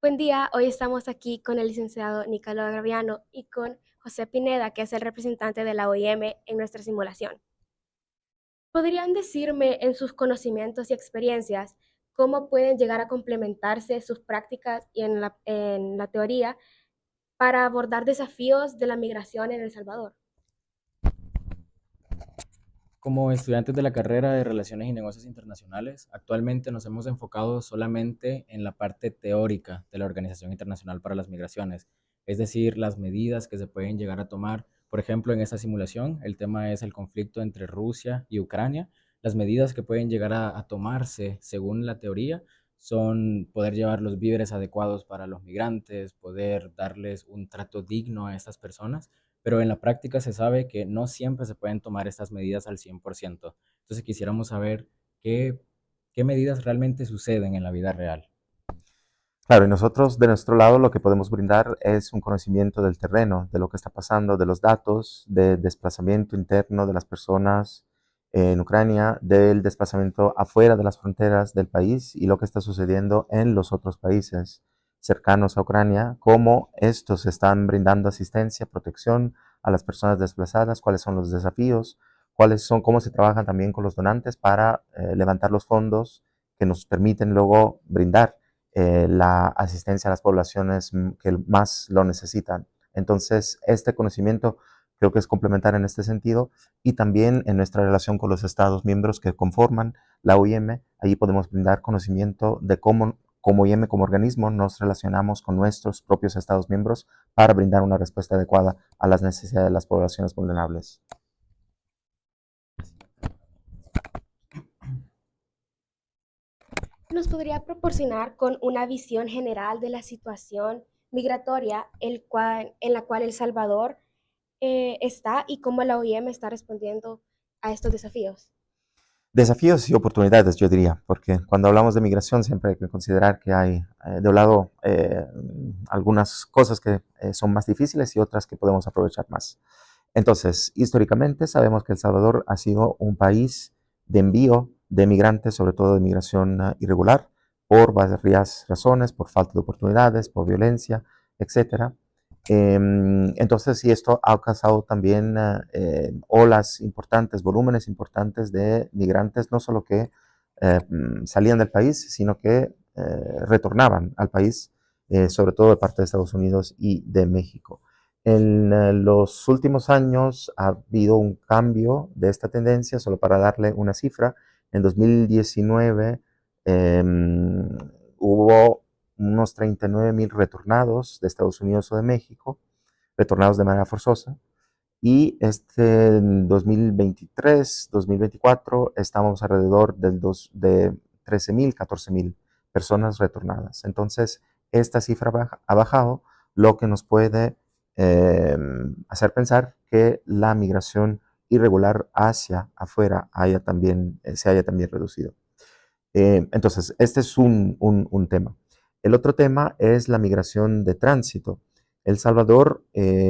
Buen día, hoy estamos aquí con el licenciado Nicolás Graviano y con José Pineda, que es el representante de la OIM en nuestra simulación. ¿Podrían decirme en sus conocimientos y experiencias cómo pueden llegar a complementarse sus prácticas y en la teoría para abordar desafíos de la migración en El Salvador? Como estudiantes de la carrera de Relaciones y Negocios Internacionales, actualmente nos hemos enfocado solamente en la parte teórica de la Organización Internacional para las Migraciones, es decir, las medidas que se pueden llegar a tomar. Por ejemplo, en esta simulación, el tema es el conflicto entre Rusia y Ucrania. Las medidas que pueden llegar a tomarse según la teoría son poder llevar los víveres adecuados para los migrantes, poder darles un trato digno a estas personas, pero en la práctica se sabe que no siempre se pueden tomar estas medidas al 100%. Entonces quisiéramos saber qué medidas realmente suceden en la vida real. Claro, y nosotros de nuestro lado lo que podemos brindar es un conocimiento del terreno, de lo que está pasando, de los datos, de desplazamiento interno de las personas en Ucrania, del desplazamiento afuera de las fronteras del país y lo que está sucediendo en los otros países cercanos a Ucrania, cómo estos están brindando asistencia, protección a las personas desplazadas, cuáles son los desafíos, cómo se trabaja también con los donantes para levantar los fondos que nos permiten luego brindar la asistencia a las poblaciones que más lo necesitan. Entonces, este conocimiento creo que es complementar en este sentido y también en nuestra relación con los Estados miembros que conforman la OIM, allí podemos brindar conocimiento de cómo como OIM, como organismo, nos relacionamos con nuestros propios Estados miembros para brindar una respuesta adecuada a las necesidades de las poblaciones vulnerables. ¿Nos podría proporcionar con una visión general de la situación migratoria en la cual El Salvador está y cómo la OIM está respondiendo a estos desafíos? Desafíos y oportunidades, yo diría, porque cuando hablamos de migración siempre hay que considerar que hay de un lado algunas cosas que son más difíciles y otras que podemos aprovechar más. Entonces, históricamente sabemos que El Salvador ha sido un país de envío de migrantes, sobre todo de migración irregular, por varias razones, por falta de oportunidades, por violencia, etcétera. Entonces, sí, esto ha causado también olas importantes, volúmenes importantes de migrantes, no solo que salían del país, sino que retornaban al país, sobre todo de parte de Estados Unidos y de México. En los últimos años ha habido un cambio de esta tendencia, solo para darle una cifra. En 2019 eh, hubo unos 39,000 retornados de Estados Unidos o de México, retornados de manera forzosa. Y en 2023, 2024, estamos alrededor de 13,000, 14,000 personas retornadas. Entonces, esta cifra ha bajado, lo que nos puede eh, hacer pensar que la migración irregular hacia afuera se haya también reducido. Entonces, este es un tema. El otro tema es la migración de tránsito. El Salvador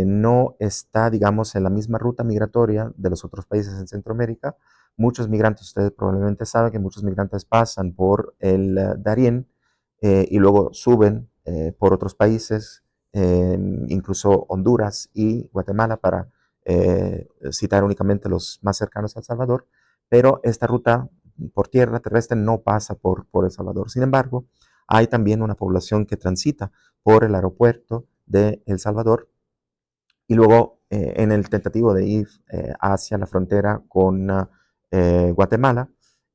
no está, digamos, en la misma ruta migratoria de los otros países en Centroamérica. Muchos migrantes, ustedes probablemente saben que muchos migrantes pasan por el Darién y luego suben por otros países, incluso Honduras y Guatemala, para citar únicamente los más cercanos a El Salvador. Pero esta ruta por tierra terrestre no pasa por El Salvador. Sin embargo, hay también una población que transita por el aeropuerto de El Salvador y luego en el tentativo de ir hacia la frontera con Guatemala.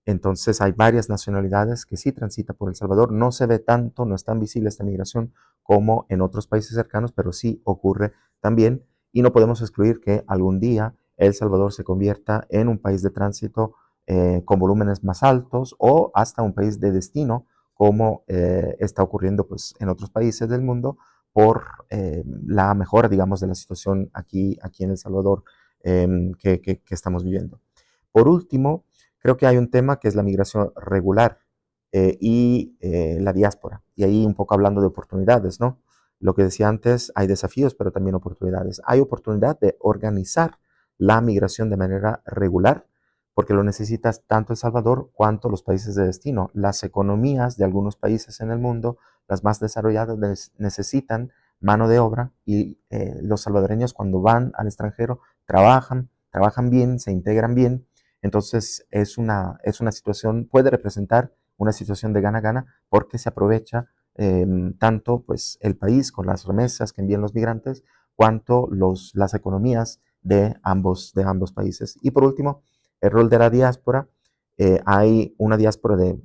Entonces hay varias nacionalidades que sí transitan por El Salvador. No se ve tanto, no es tan visible esta migración como en otros países cercanos, pero sí ocurre también. Y no podemos excluir que algún día El Salvador se convierta en un país de tránsito con volúmenes más altos o hasta un país de destino, como está ocurriendo pues, en otros países del mundo, por la mejora, digamos, de la situación aquí en El Salvador que estamos viviendo. Por último, creo que hay un tema que es la migración regular la diáspora. Y ahí un poco hablando de oportunidades, ¿no? Lo que decía antes, hay desafíos, pero también oportunidades. Hay oportunidad de organizar la migración de manera regular, porque lo necesitas tanto El Salvador cuanto los países de destino. Las economías de algunos países en el mundo las más desarrolladas, necesitan mano de obra y los salvadoreños cuando van al extranjero trabajan bien, se integran bien. Entonces es una situación, puede representar una situación de gana-gana porque se aprovecha tanto pues, el país con las remesas que envían los migrantes, cuanto las economías de ambos países. Y por último, el rol de la diáspora. Hay una diáspora de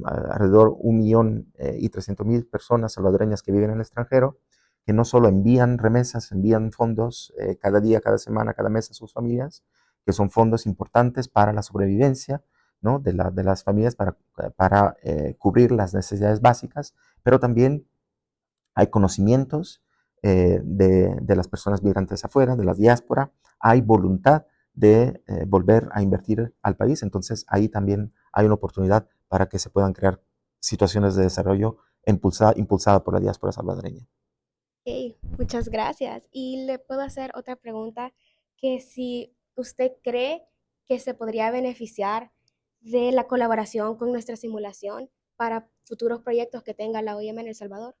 alrededor 1.300.000 personas salvadoreñas que viven en el extranjero, que no solo envían remesas, envían fondos cada día, cada semana, cada mes a sus familias, que son fondos importantes para la sobrevivencia, ¿no? de las familias para cubrir las necesidades básicas, pero también hay conocimientos de las personas migrantes afuera, de la diáspora, hay voluntad de volver a invertir al país, entonces ahí también hay una oportunidad para que se puedan crear situaciones de desarrollo impulsada por la diáspora salvadoreña. Ok, muchas gracias. Y le puedo hacer otra pregunta, que si usted cree que se podría beneficiar de la colaboración con nuestra simulación para futuros proyectos que tenga la OIM en El Salvador.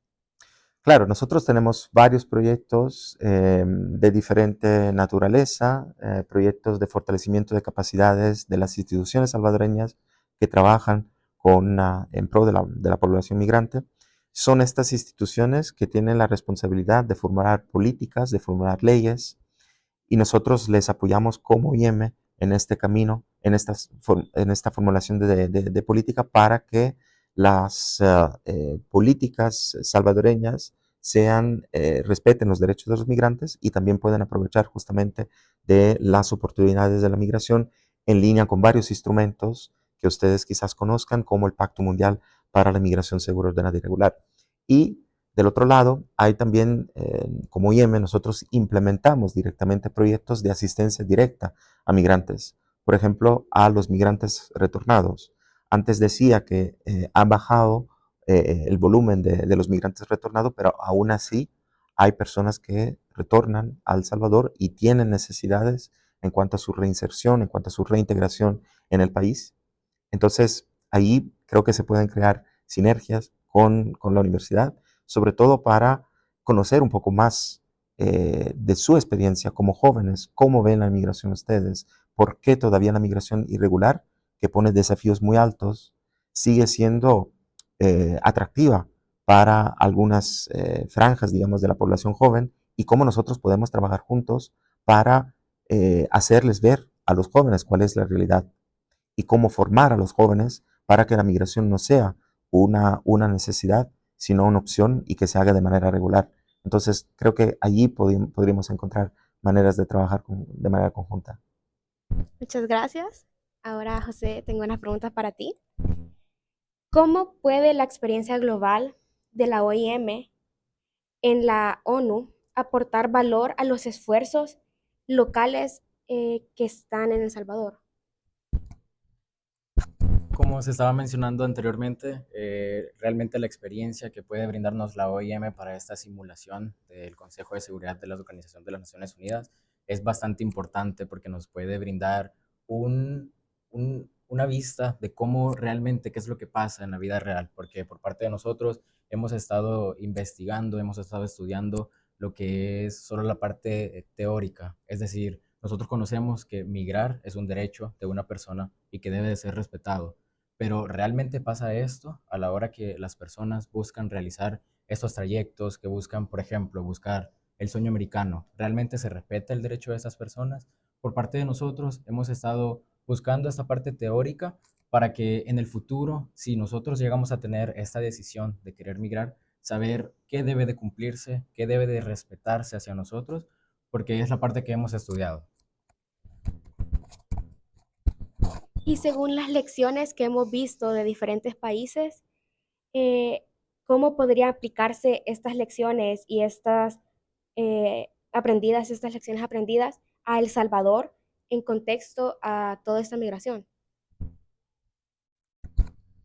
Claro, nosotros tenemos varios proyectos de diferente naturaleza, proyectos de fortalecimiento de capacidades de las instituciones salvadoreñas que trabajan en pro de la población migrante. Son estas instituciones que tienen la responsabilidad de formular políticas, de formular leyes, y nosotros les apoyamos como IEM en este camino, en esta formulación de política para que las políticas salvadoreñas respeten los derechos de los migrantes y también puedan aprovechar justamente de las oportunidades de la migración en línea con varios instrumentos que ustedes quizás conozcan, como el Pacto Mundial para la Migración Segura, Ordenada y Regular. Y del otro lado, hay también, como IEM, nosotros implementamos directamente proyectos de asistencia directa a migrantes. Por ejemplo, a los migrantes retornados. Antes decía que ha bajado el volumen de los migrantes retornados, pero aún así hay personas que retornan a El Salvador y tienen necesidades en cuanto a su reinserción, en cuanto a su reintegración en el país. Entonces, ahí creo que se pueden crear sinergias con la universidad, sobre todo para conocer un poco más de su experiencia como jóvenes, cómo ven la migración ustedes, por qué todavía la migración irregular, que pone desafíos muy altos, sigue siendo atractiva para algunas franjas, digamos, de la población joven, y cómo nosotros podemos trabajar juntos para hacerles ver a los jóvenes cuál es la realidad y cómo formar a los jóvenes para que la migración no sea una necesidad, sino una opción y que se haga de manera regular. Entonces, creo que allí podríamos encontrar maneras de trabajar de manera conjunta. Muchas gracias. Ahora, José, tengo unas preguntas para ti. ¿Cómo puede la experiencia global de la OIM en la ONU aportar valor a los esfuerzos locales que están en El Salvador? Como se estaba mencionando anteriormente, realmente la experiencia que puede brindarnos la OIM para esta simulación del Consejo de Seguridad de la Organización de las Naciones Unidas es bastante importante porque nos puede brindar una vista de cómo realmente, qué es lo que pasa en la vida real, porque por parte de nosotros hemos estado investigando, hemos estado estudiando lo que es solo la parte teórica, es decir, nosotros conocemos que migrar es un derecho de una persona y que debe de ser respetado, pero ¿realmente pasa esto a la hora que las personas buscan realizar estos trayectos, que buscan, por ejemplo, buscar el sueño americano? ¿Realmente se respeta el derecho de esas personas? Por parte de nosotros hemos estado buscando esta parte teórica para que en el futuro, si nosotros llegamos a tener esta decisión de querer migrar, saber qué debe de cumplirse, qué debe de respetarse hacia nosotros, porque es la parte que hemos estudiado. Y según las lecciones que hemos visto de diferentes países, eh, ¿cómo podrían aplicarse estas lecciones y estas lecciones aprendidas a El Salvador en contexto a toda esta migración?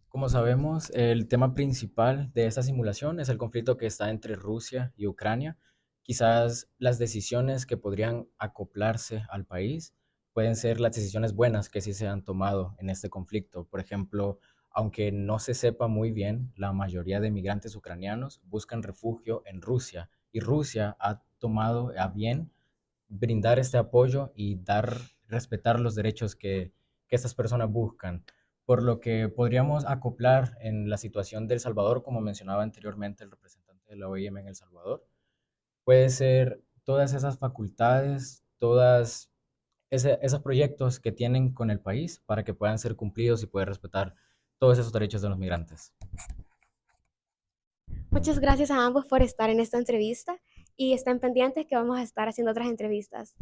Como sabemos, el tema principal de esta simulación es el conflicto que está entre Rusia y Ucrania. Quizás las decisiones que podrían acoplarse al país pueden ser las decisiones buenas que sí se han tomado en este conflicto. Por ejemplo, Aunque no se sepa muy bien, la mayoría de migrantes ucranianos buscan refugio en Rusia y Rusia ha tomado a bien brindar este apoyo y respetar los derechos que estas personas buscan. Por lo que podríamos acoplar en la situación de El Salvador, como mencionaba anteriormente el representante de la OIM en El Salvador, puede ser todas esas facultades, esos proyectos que tienen con el país para que puedan ser cumplidos y poder respetar todos esos derechos de los migrantes. Muchas gracias a ambos por estar en esta entrevista y estén pendientes que vamos a estar haciendo otras entrevistas.